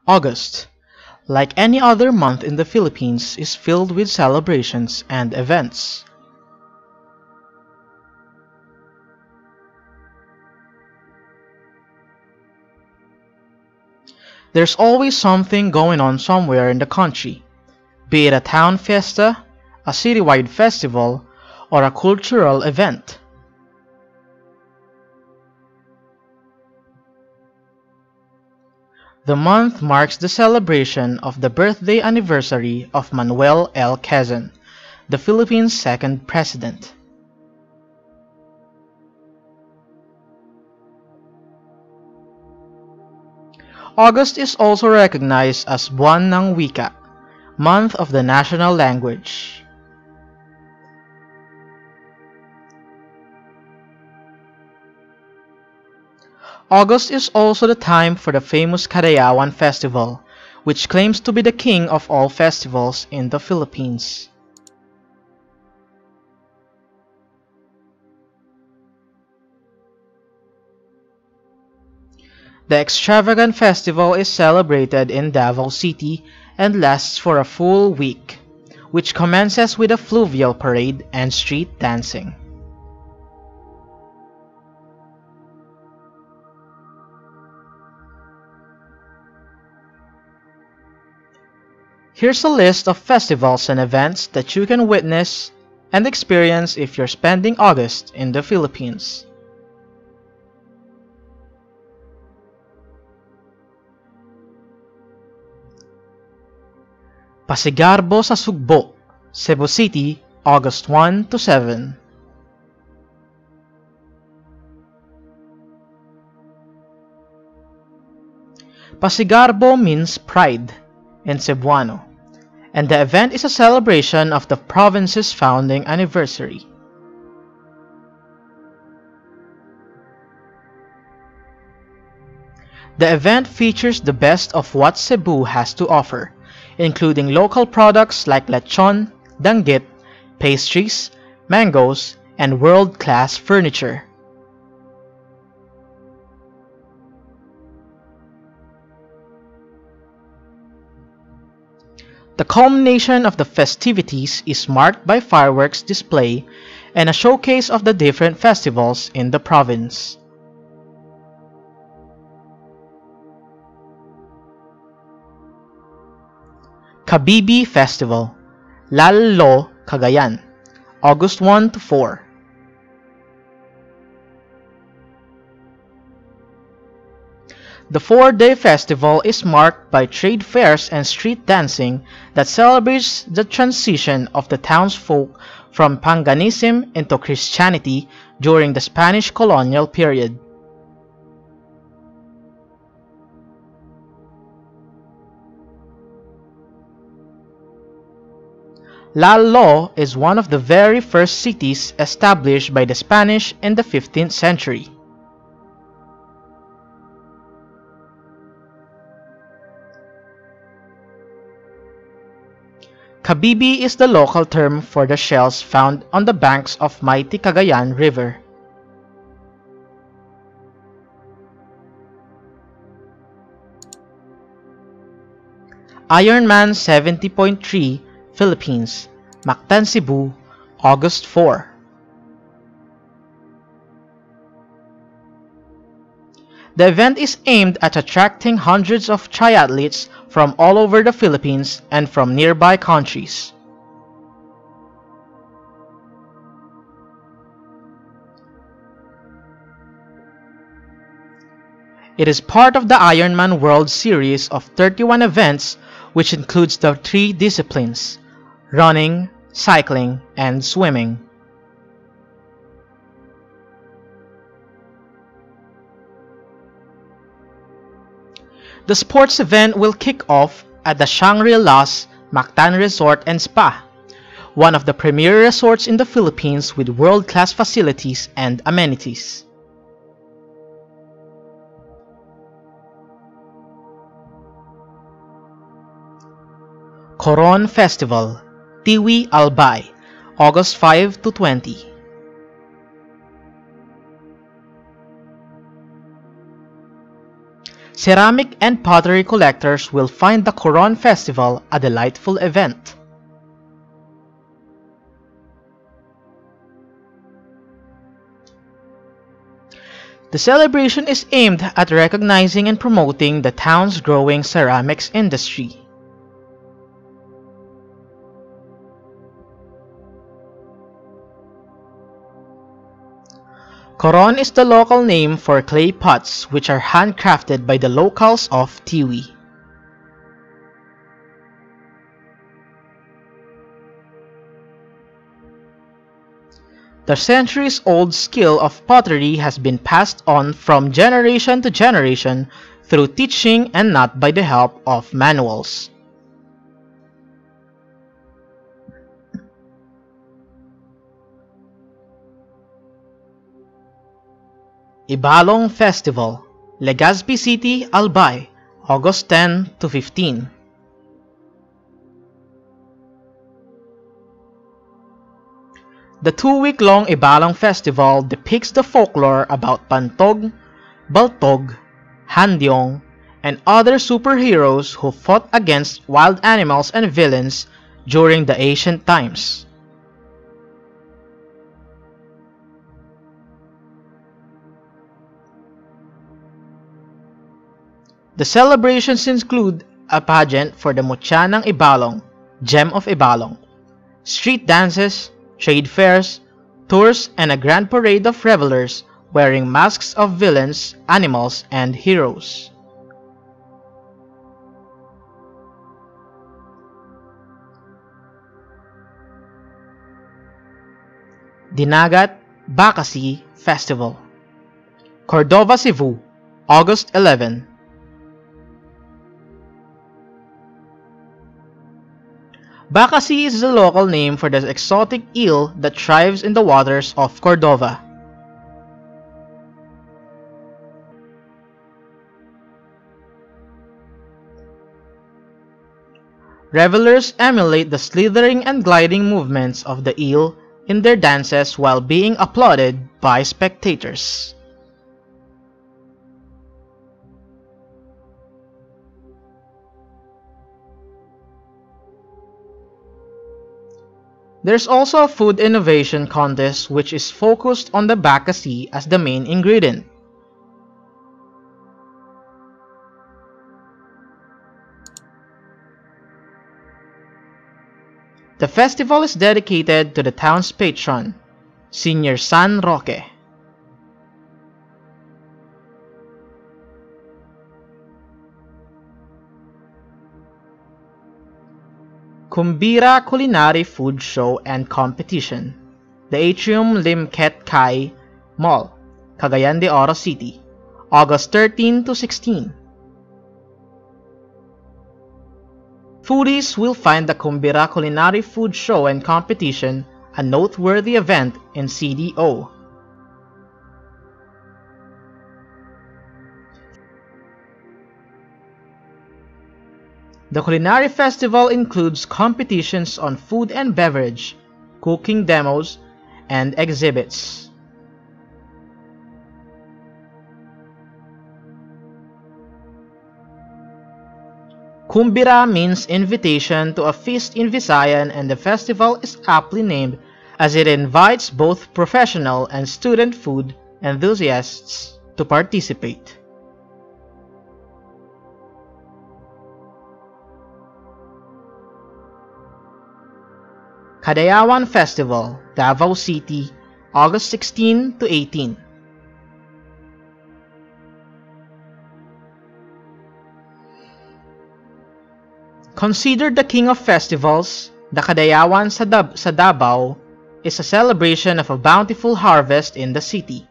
August, like any other month in the Philippines, is filled with celebrations and events. There's always something going on somewhere in the country, be it a town fiesta, a citywide festival, or a cultural event. The month marks the celebration of the birthday anniversary of Manuel L. Quezon, the Philippines' second president. August is also recognized as Buwan ng Wika, month of the national language. August is also the time for the famous Kadayawan Festival, which claims to be the king of all festivals in the Philippines. The extravagant festival is celebrated in Davao City and lasts for a full week, which commences with a fluvial parade and street dancing. Here's a list of festivals and events that you can witness and experience if you're spending August in the Philippines. Pasigarbo sa Sugbo, Cebu City, August 1 to 7. Pasigarbo means pride in Cebuano, and the event is a celebration of the province's founding anniversary. The event features the best of what Cebu has to offer, including local products like lechon, danggit, pastries, mangoes, and world-class furniture. The culmination of the festivities is marked by fireworks display and a showcase of the different festivals in the province. Kabibi Festival, Lalo, Cagayan, August 1 to 4. The 4-day festival is marked by trade fairs and street dancing that celebrates the transition of the townsfolk from paganism into Christianity during the Spanish colonial period. Lalo is one of the very first cities established by the Spanish in the 15th century. Kabibi is the local term for the shells found on the banks of mighty Cagayan River. Ironman 70.3 Philippines, Mactan, Cebu, August 4. The event is aimed at attracting hundreds of triathletes from all over the Philippines and from nearby countries. It is part of the Ironman World Series of 31 events, which includes the 3 disciplines: running, cycling, and swimming. The sports event will kick off at the Shangri-La's Mactan Resort and Spa, one of the premier resorts in the Philippines with world-class facilities and amenities. Coron Festival, Tiwi Albay, August 5 to 20. Ceramic and pottery collectors will find the Coron Festival a delightful event. The celebration is aimed at recognizing and promoting the town's growing ceramics industry. Coron is the local name for clay pots which are handcrafted by the locals of Tiwi. The centuries-old skill of pottery has been passed on from generation to generation through teaching and not by the help of manuals. Ibalong Festival, Legazpi City, Albay, August 10 to 15. The two-week-long Ibalong Festival depicts the folklore about Pantog, Baltog, Handyong, and other superheroes who fought against wild animals and villains during the ancient times. The celebrations include a pageant for the Mutya ng Ibalong, Gem of Ibalong, street dances, trade fairs, tours, and a grand parade of revelers wearing masks of villains, animals, and heroes. Dinagat Bakasi Festival, Cordova, Cebu, August 11. Bakasi is the local name for the exotic eel that thrives in the waters of Cordova. Revelers emulate the slithering and gliding movements of the eel in their dances while being applauded by spectators. There's also a food innovation contest which is focused on the bakasi as the main ingredient. The festival is dedicated to the town's patron, Senior San Roque. Kumbira Culinary Food Show and Competition, the Atrium Limket Kai Mall, Cagayan de Oro City, August 13 to 16. Foodies will find the Kumbira Culinary Food Show and Competition a noteworthy event in CDO. The culinary festival includes competitions on food and beverage, cooking demos, and exhibits. Kumbira means invitation to a feast in Visayan, and the festival is aptly named as it invites both professional and student food enthusiasts to participate. Kadayawan Festival, Davao City, August 16 to 18. Considered the king of festivals, the Kadayawan sa Davao is a celebration of a bountiful harvest in the city.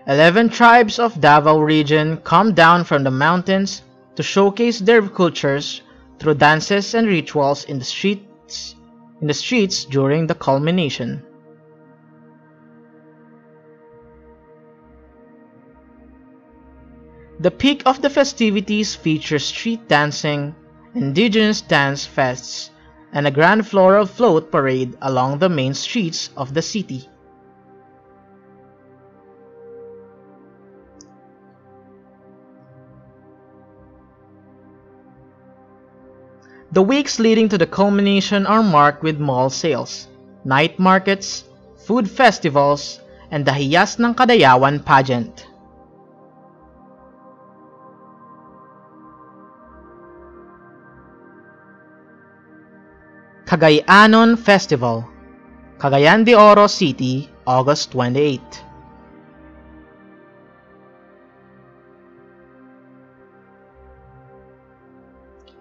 Eleven tribes of Davao region come down from the mountains to showcase their cultures through dances and rituals in the streets during the culmination. The peak of the festivities features street dancing, indigenous dance fests, and a grand floral float parade along the main streets of the city. The weeks leading to the culmination are marked with mall sales, night markets, food festivals, and the Hiyas ng Kadayawan pageant. Cagayanon Festival, Cagayan de Oro City, August 28.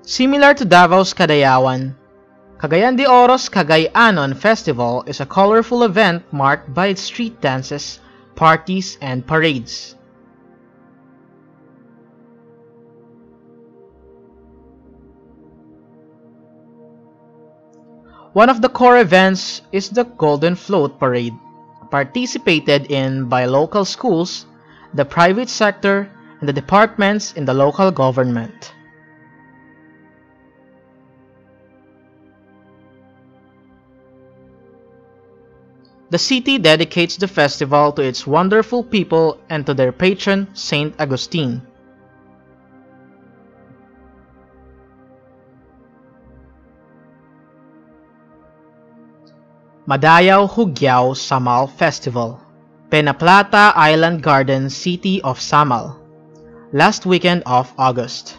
Similar to Davao's Kadayawan, Cagayan de Oro's Cagayanon Festival is a colorful event marked by its street dances, parties, and parades. One of the core events is the Golden Float Parade, participated in by local schools, the private sector, and the departments in the local government. The city dedicates the festival to its wonderful people and to their patron, Saint Agustin. Madayao Hugyao Samal Festival, Penaplata Island Garden, City of Samal, last weekend of August.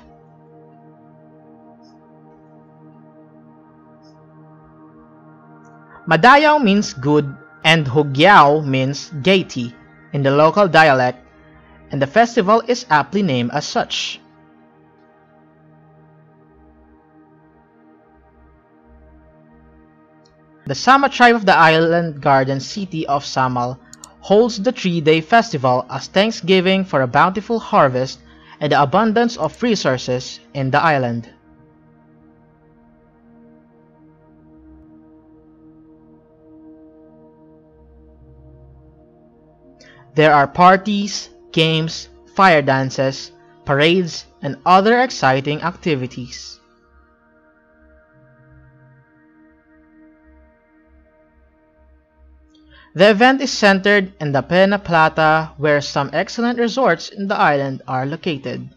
Madayao means good and Hugyao means gaiety in the local dialect, and the festival is aptly named as such. The Sama tribe of the island garden city of Samal holds the 3-day festival as thanksgiving for a bountiful harvest and the abundance of resources in the island. There are parties, games, fire dances, parades, and other exciting activities. The event is centered in the Penaplata, where some excellent resorts in the island are located.